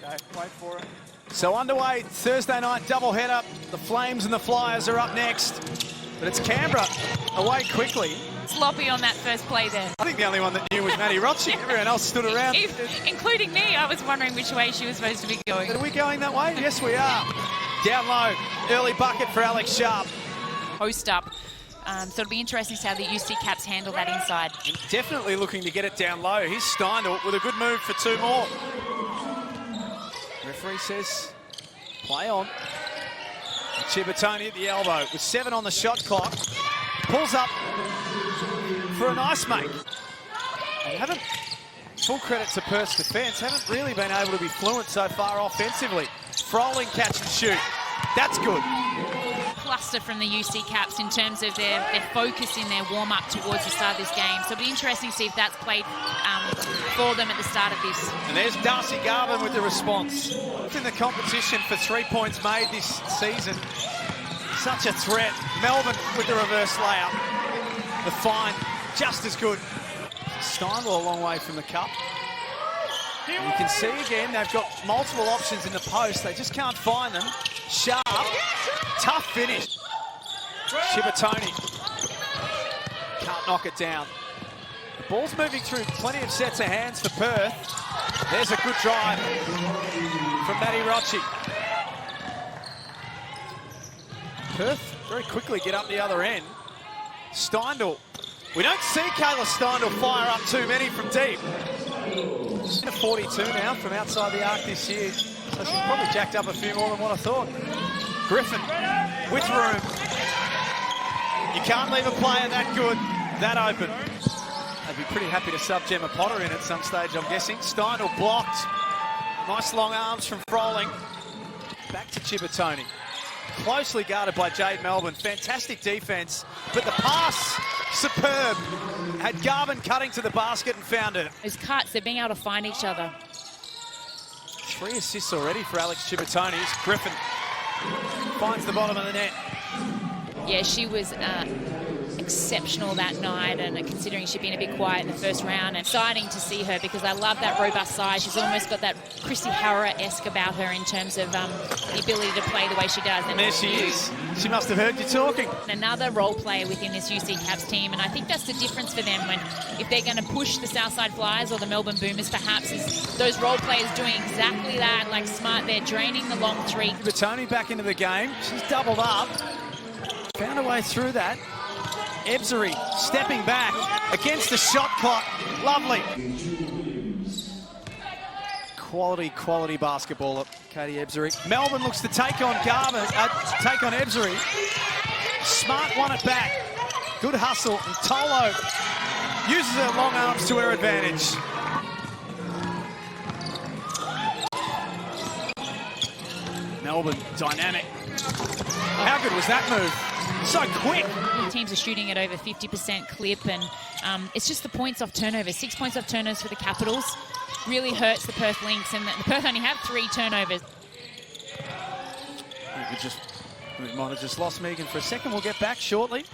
Okay, wait for it. So underway, Thursday night doubleheader. The Flames and the Flyers are up next. But it's Canberra away quickly. Sloppy on that first play there. I think the only one that knew was Maddie Rocci. Everyone else stood around. Including me. I was wondering which way she was supposed to be going. Are we going that way? Yes, we are. Down low. Early bucket for Alex Sharp. Post up. So it'll be interesting to see how the UC Caps handle that inside. Definitely looking to get it down low. Here's Steindl with a good move for two more. Referee says, play on. Cibertoni at the elbow with 7 on the shot clock. Pulls up for a nice make. They haven't, full credit to Perth's defence, haven't really been able to be fluent so far offensively. Froling catch and shoot. That's good. Cluster from the UC Caps in terms of their focus in their warm-up towards the start of this game. So it'll be interesting to see if that's played for them at the start of this. And there's Darcy Garvin with the response. In the competition for 3 points made this season. Such a threat. Melbourne with the reverse layup. The find just as good. Steindl a long way from the cup. And you can see again, they've got multiple options in the post. They just can't find them. Sharp. Tough finish. Cibertoni. Can't knock it down. The ball's moving through plenty of sets of hands for Perth. There's a good drive from Maddie Rocci. Perth very quickly get up the other end. Steindl. We don't see Kayla Steindl fire up too many from deep. She's at 42 now from outside the arc this year. So she's probably jacked up a few more than what I thought. Griffin with room. You can't leave a player that good, that open. They'd be pretty happy to sub Gemma Potter in at some stage, I'm guessing. Steindl blocked. Nice long arms from Froling. Back to Cibertoni. Closely guarded by Jade Melbourne. Fantastic defence, but the pass, superb. Had Garvin cutting to the basket and found it. Those cuts, they're being able to find each other. 3 assists already for Alex Cibertoni. Griffin finds the bottom of the net. Yeah, she was exceptional that night, and considering she'd been a bit quiet in the first round, and exciting to see her because I love that robust size. She's almost got that Chrissy Hara-esque about her in terms of the ability to play the way she does. And there she is. She must have heard you talking. Another role player within this UC Caps team, and I think that's the difference for them when, if they're going to push the Southside Flyers or the Melbourne Boomers perhaps, is those role players doing exactly that, like Smart, they're draining the long three. Cibertoni back into the game. She's doubled up. Found a way through that. Ebzery stepping back against the shot clock. Lovely. Quality basketball at Katie Ebzery. Melbourne looks to take on Garvin, take on Ebzery. Smart won it back. Good hustle, and Tolo uses her long arms to her advantage. Melbourne dynamic. How good was that move? So quick. Teams are shooting at over 50% clip, and it's just the points off turnovers. 6 points off turnovers for the Capitals. Really hurts the Perth Lynx, and the Perth only have 3 turnovers. We might have just lost Megan for a second. We'll get back shortly.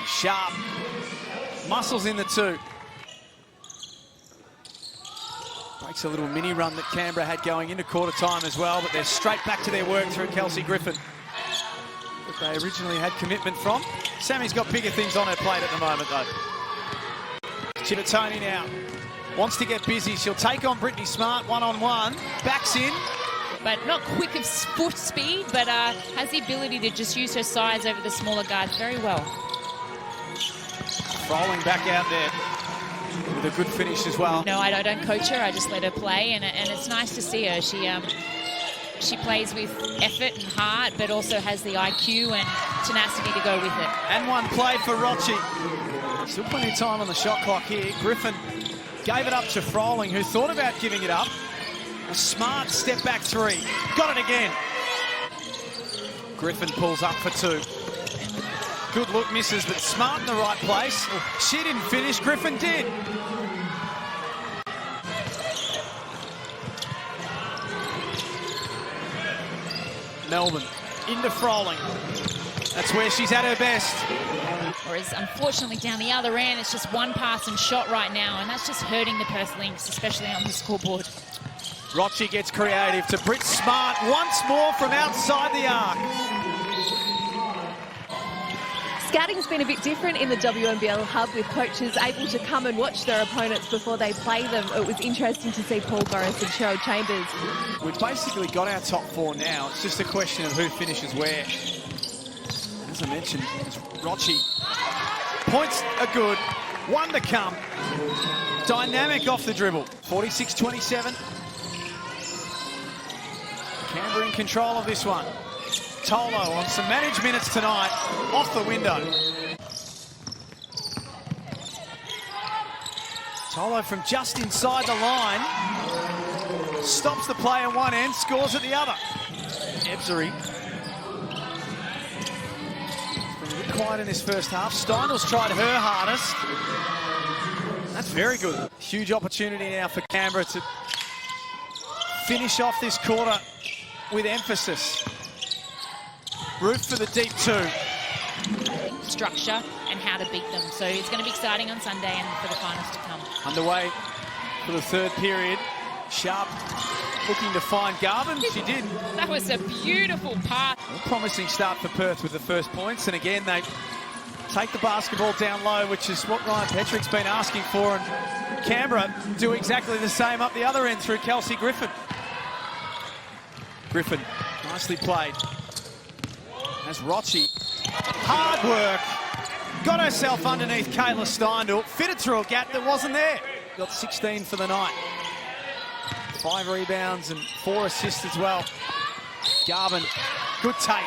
Sharp. Muscles in the 2. Breaks a little mini run that Canberra had going into quarter time as well, but they're straight back to their work through Kelsey Griffin. That they originally had commitment from. Sammy's got bigger things on her plate at the moment, though. Cibertoni now wants to get busy. She'll take on Brittany Smart one-on-one. Backs in. But not quick of foot speed, but has the ability to just use her size over the smaller guards very well. Rolling back out there with a good finish as well. No, I don't coach her. I just let her play, and it's nice to see her. She plays with effort and heart, but also has the IQ and tenacity to go with it. And one play for Rocci. Still plenty of time on the shot clock here. Griffin gave it up to Froling, who thought about giving it up. A smart step back 3. Got it again. Griffin pulls up for 2. Good look, misses, but Smart in the right place. She didn't finish, Griffin did. Melbourne into Froling. That's where she's at her best. Whereas, unfortunately, down the other end, it's just one pass and shot right now, and that's just hurting the Perth Lynx, especially on the scoreboard. Rochi gets creative to Britt Smart once more from outside the arc. Scouting's been a bit different in the WNBL hub, with coaches able to come and watch their opponents before they play them. It was interesting to see Paul Burris and Cheryl Chambers. We've basically got our top four now. It's just a question of who finishes where. As I mentioned, it's Rochi. Points are good. One to come. Dynamic off the dribble. 46-27. Canberra in control of this one. Tolo on some managed minutes tonight, off the window. Tolo from just inside the line. Stops the play at one end, scores at the other. Ebzery. It's been a bit quiet in this first half. Steinel's tried her hardest. That's very good. Huge opportunity now for Canberra to finish off this quarter with emphasis. Roof for the deep two. Structure and how to beat them. So it's going to be exciting on Sunday and for the finals to come. Underway for the third period. Sharp looking to find Garvin. She did. That was a beautiful pass. A promising start for Perth with the first points. And again, they take the basketball down low, which is what Ryan Petrick's been asking for. And Canberra do exactly the same up the other end through Kelsey Griffin. Griffin, nicely played. As Rochi, hard work, got herself underneath Kayla Steindl, fitted through a gap that wasn't there. Got 16 for the night. 5 rebounds and 4 assists as well. Garvin, good take.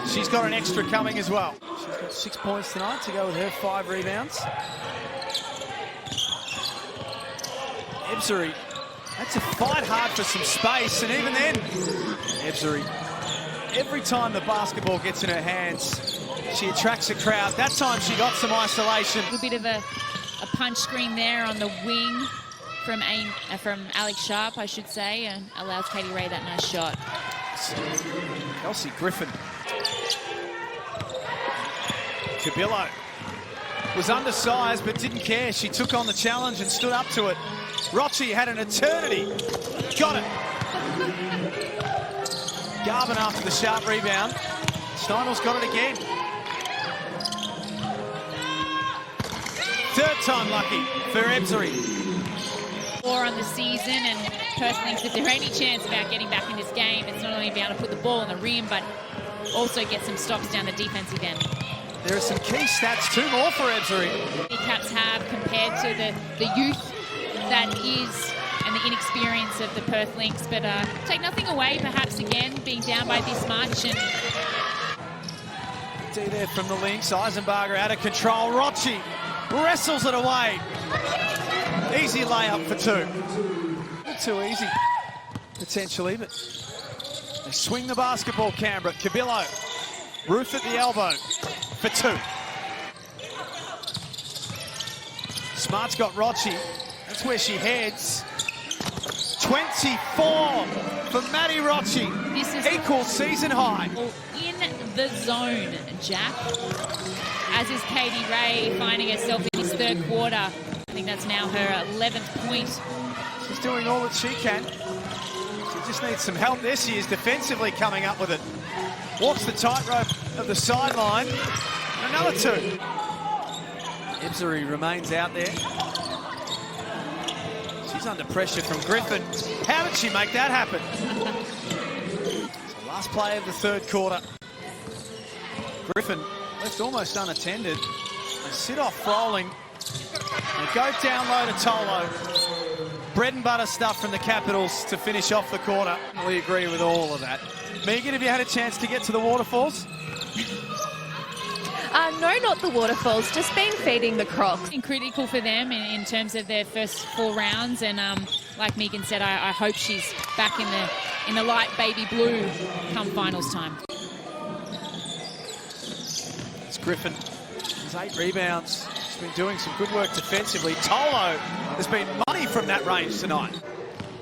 She's got an extra coming as well. She's got 6 points tonight to go with her 5 rebounds. Ebzery, that's a fight hard for some space, and even then, Ebzery, every time the basketball gets in her hands, she attracts a crowd. That time she got some isolation. A bit of a punch screen there on the wing from Alex Sharp, I should say, and allows Katie Ray that nice shot. Kelsey Griffin. Cabillo was undersized but didn't care. She took on the challenge and stood up to it. Rochi had an eternity. Got it. Garvin after the sharp rebound. Steinel's got it again. Third time lucky for Ebzery. 4 on the season, and Perth thinks if there's any chance about getting back in this game, it's not only being able to put the ball in the rim, but also get some stops down the defensive end. There are some key stats, 2 more for Ebzery. The Cats have compared to the youth that is and the inexperience of the Perth Lynx, but take nothing away, perhaps, again, being down by this much. And D there from the Lynx. Eisenbarger out of control. Rochi wrestles it away. Easy layup for 2. Not too easy, potentially, but they swing the basketball, Canberra. Cabillo, Roof at the elbow for 2. Smart's got Rochi. That's where she heads. 24 for Maddie Rochi. This is equal season high. In the zone, Jack. As is Katie Ray, finding herself in this third quarter. I think that's now her 11th point. She's doing all that she can. She just needs some help. There she is, defensively coming up with it. Walks the tightrope of the sideline. And another 2. Ebzery remains out there. She's under pressure from Griffin. How did she make that happen? So last play of the third quarter. Griffin left almost unattended. They sit off Froling. They go down low to Tolo. Bread and butter stuff from the Capitals to finish off the quarter. We agree with all of that. Megan, have you had a chance to get to the waterfalls? No, not the waterfalls, just been feeding the crocs. Been critical for them in terms of their first 4 rounds, and like Megan said, I hope she's back in the light baby blue come finals time. It's Griffin. There's 8 rebounds. She's been doing some good work defensively. Tolo has been money from that range tonight.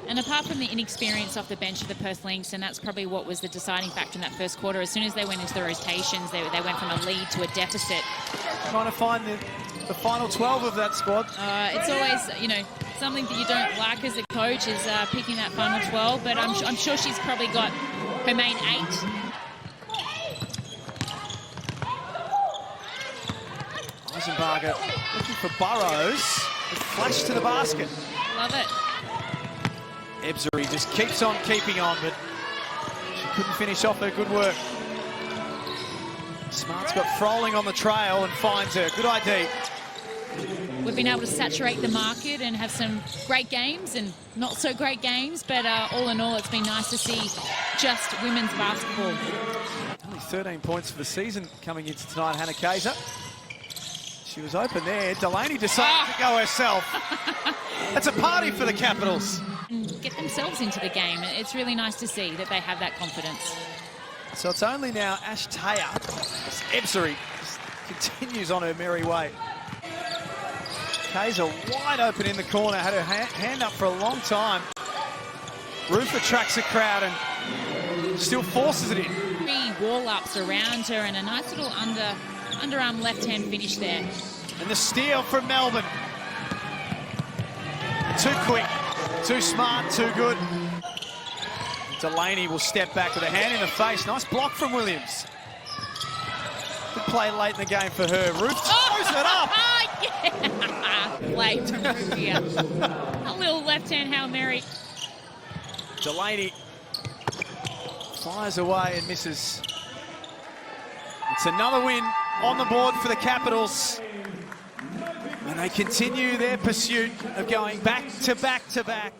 And apart from the inexperience off the bench of the Perth Lynx, and that's probably what was the deciding factor in that first quarter, as soon as they went into the rotations, they went from a lead to a deficit. Trying to find the final 12 of that squad. It's always, you know, something that you don't like as a coach is picking that final 12, but I'm sure she's probably got her main 8. Eisenbarger looking for Burrows. Flash to the basket. Love it. Ebzery just keeps on keeping on, but she couldn't finish off her good work. Smart's got Froling on the trail and finds her. Good ID. We've been able to saturate the market and have some great games and not so great games, but all in all, it's been nice to see just women's basketball. Only 13 points for the season coming into tonight, Hannah Kaiser. She was open there. Delaney decided to go herself. That's a party for the Capitals. Get themselves into the game. It's really nice to see that they have that confidence. So it's only now Ash Taya. Ebzery continues on her merry way. Kaiser wide open in the corner, had her hand up for a long time. Ruth attracts the crowd and still forces it in. 3 wall-ups around her and a nice little underarm left-hand finish there. And the steal from Melbourne. Too quick, too smart, too good. Delaney will step back with a hand in the face. Nice block from Williams. Good play late in the game for her. Ruth throws it up. Yeah. Play from Ruth here. A little left-hand Hail Mary. Delaney fires away and misses. It's another win on the board for the Capitals. And they continue their pursuit of going back to back to back.